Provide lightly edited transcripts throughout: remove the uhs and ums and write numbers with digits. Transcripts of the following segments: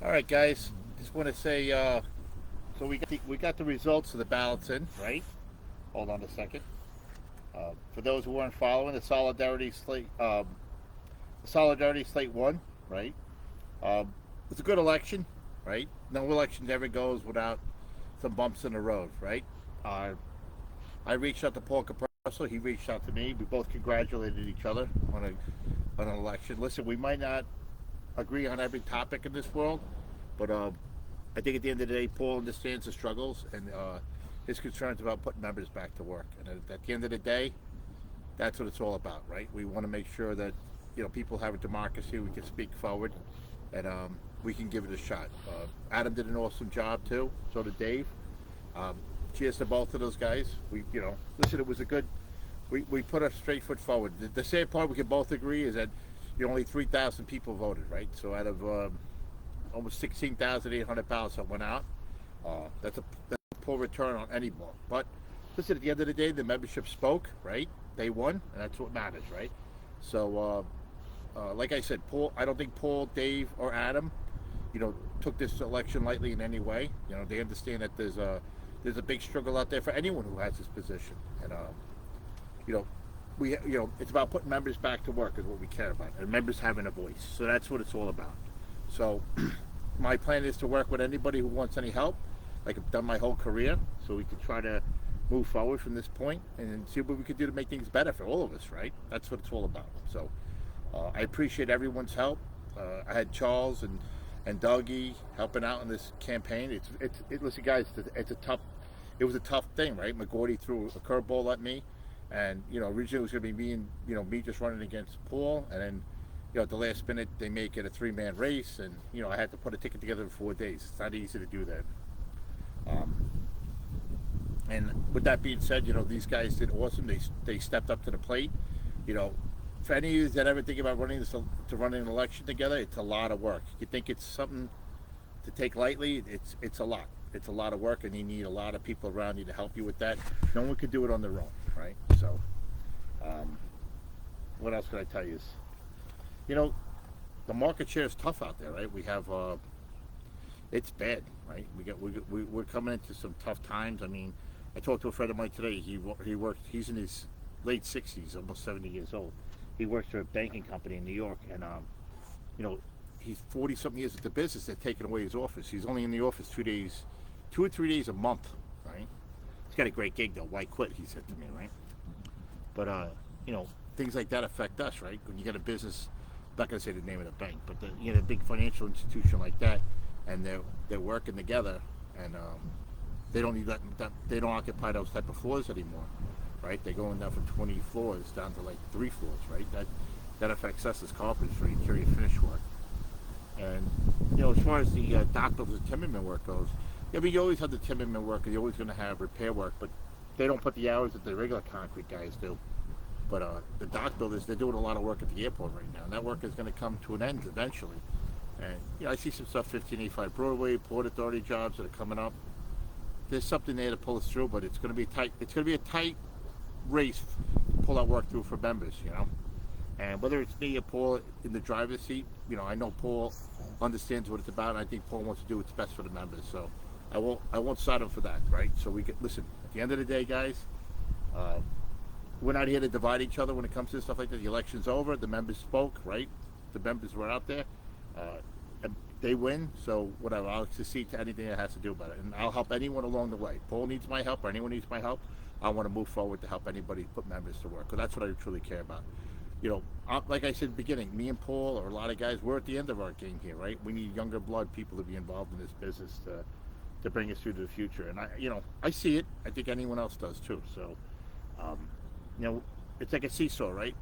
All right, guys. Just want to say, so we got the results of the ballots in, right? Hold on a second. For those who weren't following, the Solidarity slate won, right? It's a good election, right? No election ever goes without some bumps in the road, right? Uh, I reached out to Paul Caprosso. He reached out to me. We both congratulated each other on an election. Listen, we might not agree on every topic in this world, but I think at the end of the day, Paul understands the struggles and his concerns about putting members back to work. And at the end of the day, that's what it's all about, right? We want to make sure that people have a democracy. We can speak forward, and we can give it a shot. Adam did an awesome job too. So did Dave. Um, Cheers to both of those guys. Listen, it was a good. We put a straight foot forward. The same part we can both agree is that only 3,000 people voted, right? So out of almost 16,800 ballots that went out, that's a poor return on any vote. But listen, at the end of the day, the membership spoke, right? They won, and that's what matters, right? So, like I said, Paul. I don't think Paul, Dave, or Adam, took this election lightly in any way. They understand that there's a big struggle out there for anyone who has this position, and you know, it's about putting members back to work is what we care about, and members having a voice. So that's what it's all about. So my plan is to work with anybody who wants any help, like I've done my whole career, so we can try to move forward from this point and see what we could do to make things better for all of us, right? That's what it's all about. So I appreciate everyone's help. I had Charles and Dougie helping out in this campaign. Listen, guys, it was a tough thing, right? McGordy threw a curveball at me, and originally it was going to be me just running against Paul, and then at the last minute they make it a three-man race, and I had to put a ticket together in 4 days. It's not easy to do that. And with that being said, these guys did awesome. They stepped up to the plate. For any of you that ever think about run an election together, it's a lot of work. You think it's something to take lightly? It's a lot. It's a lot of work, and you need a lot of people around you to help you with that. No one can do it on their own, right? So, what else can I tell you? The market share is tough out there, right? We have it's bad, right? We're coming into some tough times. I mean, I talked to a friend of mine today. He's in his late 60s, almost 70 years old. He works for a banking company in New York, and he's 40 something years at the business. They're taking away his office. He's only in the office 2 or 3 days a month, right? He's got a great gig though. Why quit? He said to me, right? But things like that affect us, right? When you get a business, I'm not gonna say the name of the bank, but a big financial institution like that, and they're working together, and they don't need they don't occupy those type of floors anymore, right? They're going down from 20 floors down to like 3 floors, right? That affects us as carpenters for interior finish work. And as far as the dock builders and timberman work goes, you always have the timberman work, and you're always going to have repair work, but they don't put the hours that the regular concrete guys do. But the dock builders, they're doing a lot of work at the airport right now, and that work is going to come to an end eventually. And I see some stuff 1585 Broadway, Port Authority jobs that are coming up. There's something there to pull us through, but it's going to be tight. It's going to be a tight race to pull that work through for members, And whether it's me or Paul in the driver's seat, I know Paul understands what it's about, and I think Paul wants to do what's best for the members. So I won't side him for that, right? So listen. At the end of the day, guys, we're not here to divide each other when it comes to stuff like that. The election's over. The members spoke, right? The members were out there. And they win. So whatever. I'll accede to anything that has to do about it, and I'll help anyone along the way. Paul needs my help, or anyone needs my help. I want to move forward to help anybody put members to work, because that's what I truly care about. Like I said at the beginning, me and Paul, or a lot of guys, we're at the end of our game here, right? We need younger blood, people to be involved in this business to bring us through to the future. And I see it. I think anyone else does too. So, it's like a seesaw, right?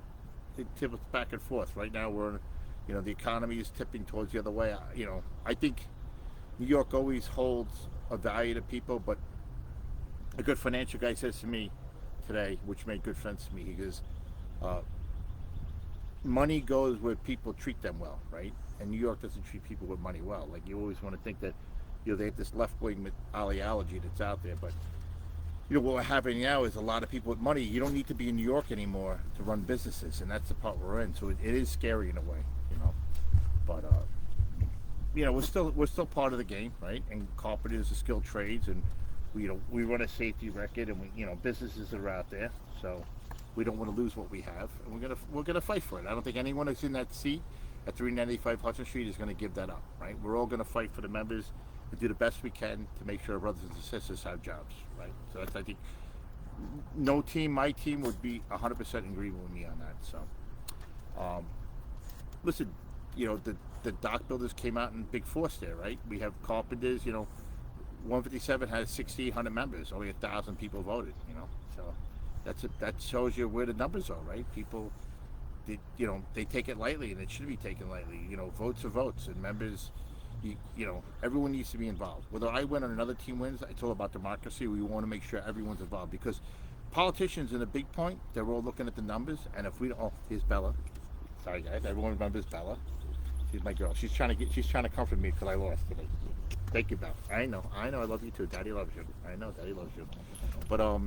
It tips back and forth. Right now, the economy is tipping towards the other way. I think New York always holds a value to people, but a good financial guy says to me today, which made good sense to me, he goes, money goes where people treat them well, right? And New York doesn't treat people with money well. Like, you always want to think that they have this left-wing ideology that's out there, but what we're having now is a lot of people with money. You don't need to be in New York anymore to run businesses, and that's the part we're in. So it is scary in a way, But we're still part of the game, right? And carpenters are skilled trades, and we run a safety record, and businesses are out there, so we don't want to lose what we have, and we're gonna fight for it. I don't think anyone that's in that seat at 395 Hudson Street is going to give that up, right? We're all going to fight for the members and do the best we can to make sure our brothers and sisters have jobs, right? So that's, I think, no team, my team would be 100% in agreement with me on that. So, listen, the dock builders came out in big force there, right? We have carpenters, 157 has 6,800 members, only 1,000 people voted, so that shows you where the numbers are, right? People, they take it lightly, and it should be taken lightly. Votes are votes, and members, everyone needs to be involved. Whether I win or another team wins, it's all about democracy. We want to make sure everyone's involved, because politicians, in a big point, they're all looking at the numbers, and if we don't, here's Bella. Sorry guys, everyone remembers Bella. She's my girl. She's trying to comfort me because I lost today. Thank you, Bella. I know, I love you too. Daddy loves you. I know, Daddy loves you. But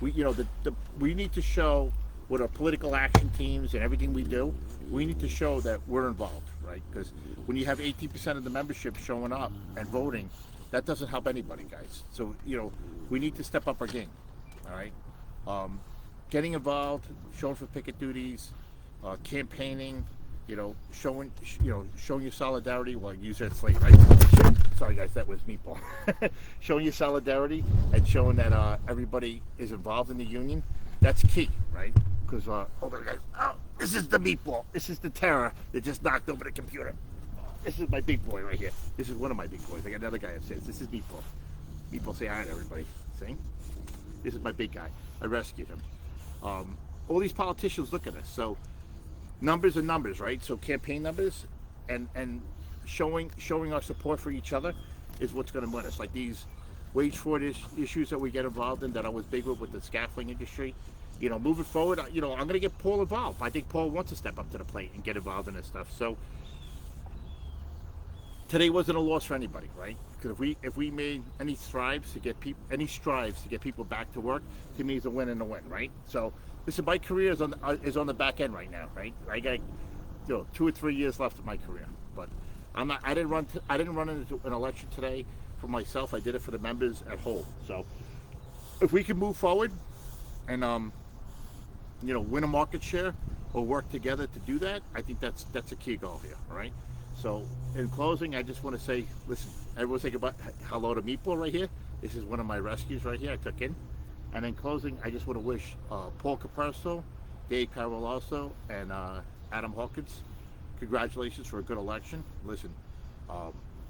we need to show, with our political action teams and everything we do, we need to show that we're involved, right? Because when you have 18% of the membership showing up and voting, that doesn't help anybody, guys. So, we need to step up our game, all right? Getting involved, showing for picket duties, campaigning, showing your solidarity. Well, use that slate, right? Sorry, guys, that was Meatball. Showing your solidarity and showing that everybody is involved in the union. That's key, right? Because, this is the Meatball. This is the terror that just knocked over the computer. This is my big boy right here. This is one of my big boys. I got another guy upstairs. This is Meatball. Meatball, say hi to everybody. See? This is my big guy. I rescued him. All these politicians look at us. So, numbers are numbers, right? So, campaign numbers and showing our support for each other is what's going to win us. Like these wage fraud issues that we get involved in, that I was big with the scaffolding industry. Moving forward, I'm going to get Paul involved. I think Paul wants to step up to the plate and get involved in this stuff. So today wasn't a loss for anybody, right? Because if we made any strives to get people back to work, to me, it's a win and a win, right? So listen, my career is on the back end right now, right? I got 2 or 3 years left of my career, but I didn't run into an election today for myself. I did it for the members at home. So if we can move forward and win a market share or work together to do that, I think that's a key goal here. All right. So in closing, I just want to say, listen, everyone say goodbye. Hello to Meatball right here. This is one of my rescues right here I took in. And in closing, I just want to wish Paul Caperso, Dave Caroloso, and Adam Hawkins congratulations for a good election. Listen,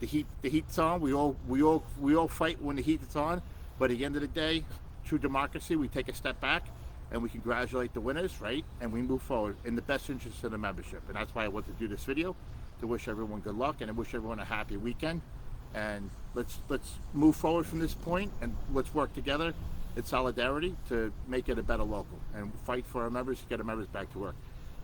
the heat's on. We all fight when the heat is on. But at the end of the day, true democracy, we take a step back and we congratulate the winners, right? And we move forward in the best interest of the membership. And that's why I want to do this video, to wish everyone good luck and I wish everyone a happy weekend. And let's move forward from this point, and let's work together in solidarity to make it a better local and fight for our members to get our members back to work.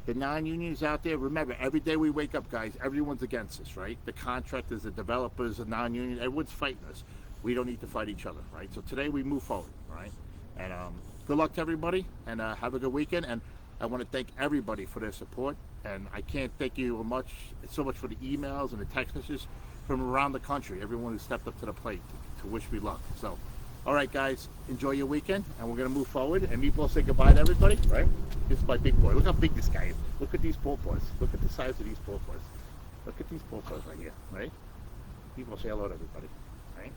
The non-unions out there, remember, every day we wake up, guys, everyone's against us, right? The contractors, the developers, the non-union, everyone's fighting us. We don't need to fight each other, right? So today we move forward, right? And good luck to everybody, and have a good weekend. And I want to thank everybody for their support. And I can't thank you so much for the emails and the text messages from around the country, everyone who stepped up to the plate to wish me luck. So, all right, guys, enjoy your weekend, and we're going to move forward. And Meatball, say goodbye to everybody, right? This is my big boy. Look how big this guy is. Look at these pawpaws. Look at the size of these pawpaws. Look at these pawpaws right here, right? Meatball, say hello to everybody, right?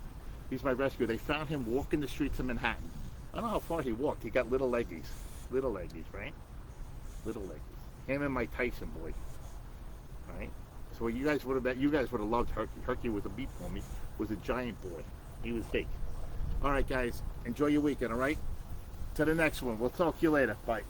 He's my rescue. They found him walking the streets of Manhattan. I don't know how far he walked. He got little leggies, right? Little leggies. Him and my Tyson boy, right? So you guys would have loved Herky. Herky was a beat for me. Was a giant boy. He was big. All right, guys, enjoy your weekend. All right. To the next one. We'll talk to you later. Bye.